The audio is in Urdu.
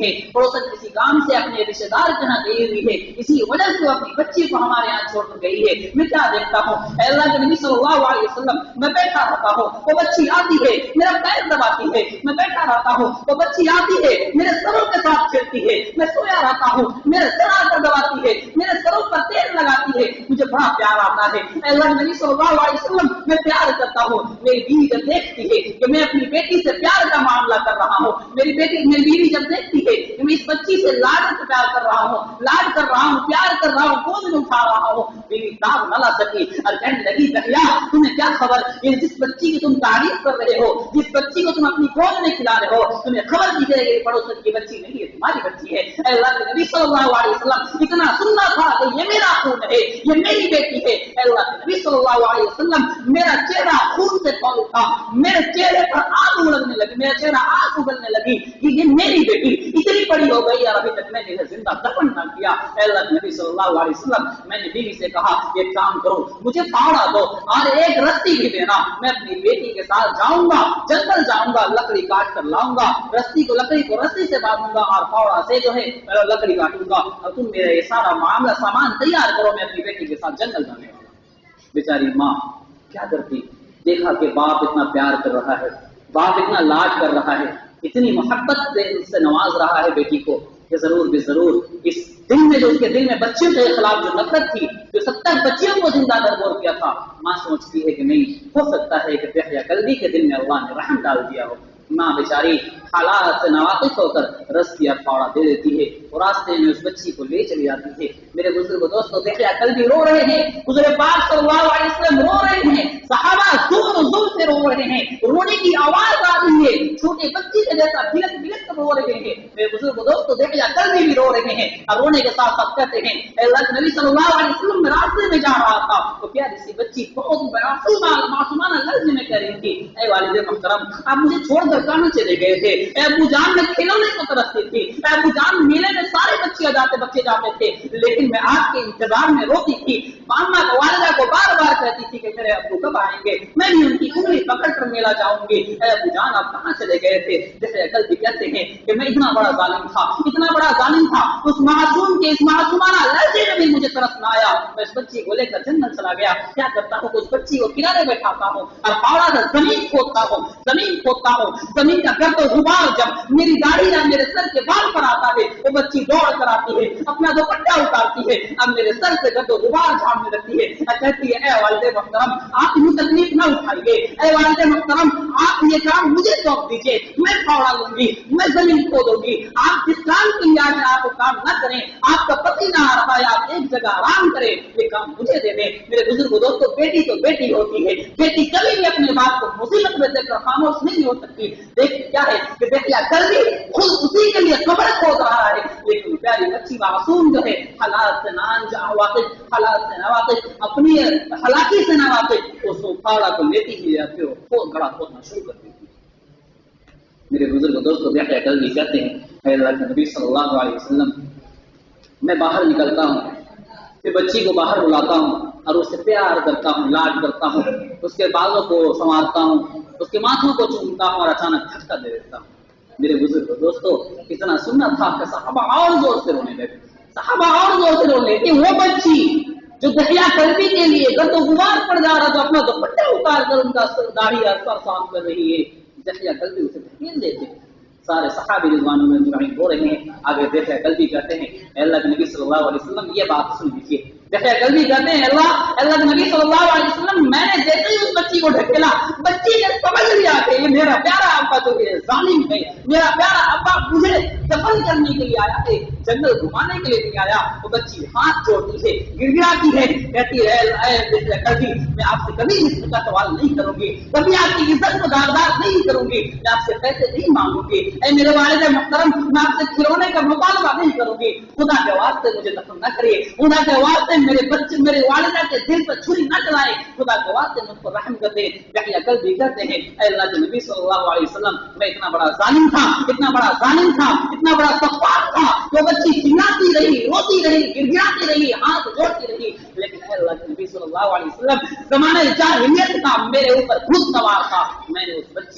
ہے, پڑوسن کسی کام سے اپنے رشتے دار کے یہاں گئی ہوئی ہے, اسی وجہ سے وہ اپنی بچی کو ہمارے یہاں چھوڑ کر گئی ہے. میں کیا دیکھتا ہوں, اے اللہ کے نبی صلی اللہ علیہ وسلم, میں بیٹھا رہتا ہوں, وہ بچی آتی ہے میرا پیر دباتی ہے, میں بیٹھا رہتا ہوں, وہ بچی آتی ہے میرے سروں کے ساتھ کھیلتی ہے, میں سویا رہتا ہوں, میرے سر آ کر دباتی ہے, میرے سروں پر تیل لگاتی ہے, مجھے بڑا پیار آتا ہے. اے اللہ کے نبی صلی اللہ علیہ وسلم, میں پیار کرتا ہوں. میری بیوی جب دیکھتی ہے کہ میں اپنی بیٹی سے پیار کا معاملہ کر رہا ہوں, میری بیوی جب دیکھتی ہے کہ میں اس بچی سے لاڈ سے پیار کر رہا ہوں, پیار کر رہا ہوں, گود میں اٹھا رہا ہوں, میری داغ نہ لا سکی اور کہنے لگی, دہیا تمہیں کیا خبر, یہ جس بچی کی تم تعریف کر رہے ہو, جس بچی کو تم اپنی گود میں کھلا رہے ہو, تمہیں خبر دی جائے گی پڑوسن کی بچی نہیں ہے, تمہاری بچی ہے. اے اللہ کے نبی صلی اللہ علیہ وسلم, اتنا سننا تھا کہ یہ میرا خون ہے, یہ میری بیٹی ہے. اے اللہ کے نبی صلی اللہ علیہ وسلم, میرا چہرہ خون سے کھول اٹھا, میرے چہرے پر آگ اگلنے لگی, میرا چہرہ آگ اگلنے لگی کہ یہ میری بیٹی اتنی بڑی ہو گئی اور ابھی تک میں نے زندہ دفن نہ کیا. اے اللہ کے نبی صلی اللہ علیہ وسلم, میں نے بیوی سے کہا, ایک کام کرو, مجھے پھاوڑا دو اور ایک رسی بھی دینا, میں اپنی بیٹی کے ساتھ جاؤں گا, جنگل جاؤں گا, لکڑی کاٹ کر لاؤں گا, لکڑی کو رسی سے باندھوں گا اور پھاوڑا سے جو ہے لکڑی کاٹوں گا, اور تم میرا یہ سارا معاملہ سامان تیار کرو, میں اپنی بیٹی کے ساتھ جنگل جانے والا. بیچاری ماں کیا کرتی, دیکھا کہ باپ اتنا پیار کر رہا ہے, باپ اتنا لاڈ کر رہا ہے, اتنی محبت سے نواز رہا ہے بیٹی کو, کہ ضرور بھی ضرور اس دل میں, جو اس کے دل میں بچیوں کے خلاف جو نفرت تھی, جو 70 بچیوں کو زندہ درگور کیا تھا, ماں سوچتی ہے کہ نہیں ہو سکتا ہے کہ دہیا کلبی کے دل میں اللہ نے رحم ڈال دیا ہو. ماں بیچاری حالات سے ناواقف ہو کر رسی اور پھاوڑا دے دیتی ہے, اور راستے میں اس بچی کو لے چلی جاتی ہے. میرے بزرگ دوستوں, دہیا کلبی رو رہے ہیں, حضور پاک صلی اللہ علیہ وسلم رو رہے ہیں, صحابہ زور سے رو رہے ہیں, رونے کی آواز آ رہی ہے, چھوٹے بچی کے جیسا بلک بلک کر رو رہے ہیں. میرے بزرگ دوستوں, دہیا کلبی بھی رو رہے ہیں اور رونے کے ساتھ ساتھ کہتے ہیں, اے اللہ کے نبی صلی اللہ علیہ وسلم, میں راستے میں جا رہا تھا, تو پیاری سی بچی بہت معصومانہ لفظ میں کہہ رہی تھی, اے والد محترم, آپ مجھے چھوڑ کر کہاں چلے گئے تھے, اے ابو جان میں کھلونے کو ترستی تھی, اے ابو جان میلے میں سارے بچے جاتے تھے, لیکن میں آپ کے انتظار میں روتی تھی. ماما کو, والدہ کو بار بار کہتی تھی کہ میرے ابو کب آئیں گے, میں بھی ان کی انگلی پکڑ کر میلا جاؤں گی. اے ابو جان آپ کہاں چلے گئے تھے. جیسے کل بھی کہتے ہیں کہ میں اتنا بڑا ظالم تھا, اس معصوم کے اس معصومانہ لہجے میں بھی مجھے ترس نہ آیا. میں اس بچی کو لے کر جنگل چلا گیا. کیا کرتا ہوں, اس بچی کو کنارے بیٹھاتا ہوں اور پھاوڑا سے زمین کھودتا ہوں. زمین کا گرد و غبار جب میری داڑھی یا میرے سر کے بال پر آتا ہے, وہ بچی دوڑ کر آتی ہے, اپنا دوپٹہ اتارتی ہے, اب میرے سر سے گرد و غبار جھاڑنے لگتی ہے, کہتی ہے, اے والد محترم, آپ یہ تکلیف نہ اٹھائیے, اے والد محترم, آپ یہ کام مجھے سونپ دیجیے, میں پھاوڑا لوں گی, میں زمین کھودوں گی. آپ جس کام کے لیے آئے ہیں آپ وہ کام نہ کریں, آپ کا پتی نہ آ رہا ہے, آپ ایک جگہ آرام کریں, یہ کام مجھے دے دیں. میرے بزرگ دوستوں, بیٹی تو بیٹی ہوتی ہے, بیٹی کبھی بھی اپنے باپ کو مصیبت میں دیکھ کر خاموش نہیں ہو سکتی. دیکھ کیا ہے کہ دہیا کلبی خود اسی کے لیے قبر کھود رہا ہے, لیکن پیاری بچی معصوم جو ہے, حالات سے نواقف, اپنی ہلاکی سے نواقف, اس کو پھاوڑا کو لیتی ہی جاتی ہو, خود گڑا کھودنا شروع کر دیتی. میرے بزرگ دوستوں, دہیا کلبی کہتے ہیں, اے اللہ کے نبی صلی اللہ علیہ وسلم, میں باہر نکلتا ہوں, پھر بچی کو باہر بلاتا ہوں اور اس سے پیار کرتا ہوں, لاڈ کرتا ہوں, اس کے بالوں کو سنوارتا ہوں, اس کے ماتھوں کو چومتا ہوں اور اچانک دھچکا دے دیتا ہوں. میرے بزرگ دوستوں, اتنا سننا تھا کہ صحابہ اور زور سے رونے لگے. کہ وہ بچی جو دہیا کلبی کے لیے گرد و غبار پڑ جا رہا, جو اپنا دوپٹہ اتار کر ان کا داڑھی اور سر صاف کر رہی ہے, دہیا کلبی اسے دھکیل دیتے. سارے صحابی رضوان اللہ اجمعین ہو رہے ہیں. آگے دہیا کلبی کہتے ہیں, اے اللہ کے نبی صلی اللہ علیہ وسلم, یہ بات سن لیجیے. دہیا کلبی کہتے ہیں, اللہ کے نبی صلی اللہ علیہ وسلم, میں نے جیسے ہی اس بچی کو ڈھکیلا, بچی نے سمجھ لیا کہ یہ میرا پیارا ابا جو ہے ظالم ہے, میرا پیارا ابا مجھے دفن کرنے کے لیے آیا ہے, جنگل گھمانے کے لیے نہیں آیا. وہ بچی ہاتھ جوڑتی ہے, گڑگڑاتی ہے, کہتی ہے, اے دہیا کلبی, میں آپ سے کبھی اس کا سوال نہیں کروں گی, کبھی آپ کی عزت کو داغدار نہیں کروں گی, میں آپ سے پیسے نہیں مانگوں گی. اے میرے والد محترم, میں آپ سے کھلونے کا مطالبہ نہیں کروں گی. خدا کے واسطے مجھے دفن نہ کریے, خدا کے واسطے میرے بچے, میرے والدہ کے دل پر چھری نہ چلائے, خدا کے واسطے مجھ پر رحم کر دے. دہیا کلبی کہتے ہیں, اے اللہ کے نبی صلی اللہ علیہ وسلم, میں اتنا بڑا ظالم تھا, اتنا بڑا سفاک تھا. وہ بچی چلاتی رہی, روتی رہی, گڑگڑاتی رہی, ہاتھ جوڑتی رہی, لیکن اے اللہ کے نبی صلی اللہ علیہ وسلم, زمانہ جاہلیت کا میرے اوپر خود سوار تھا. میں نے اس بچی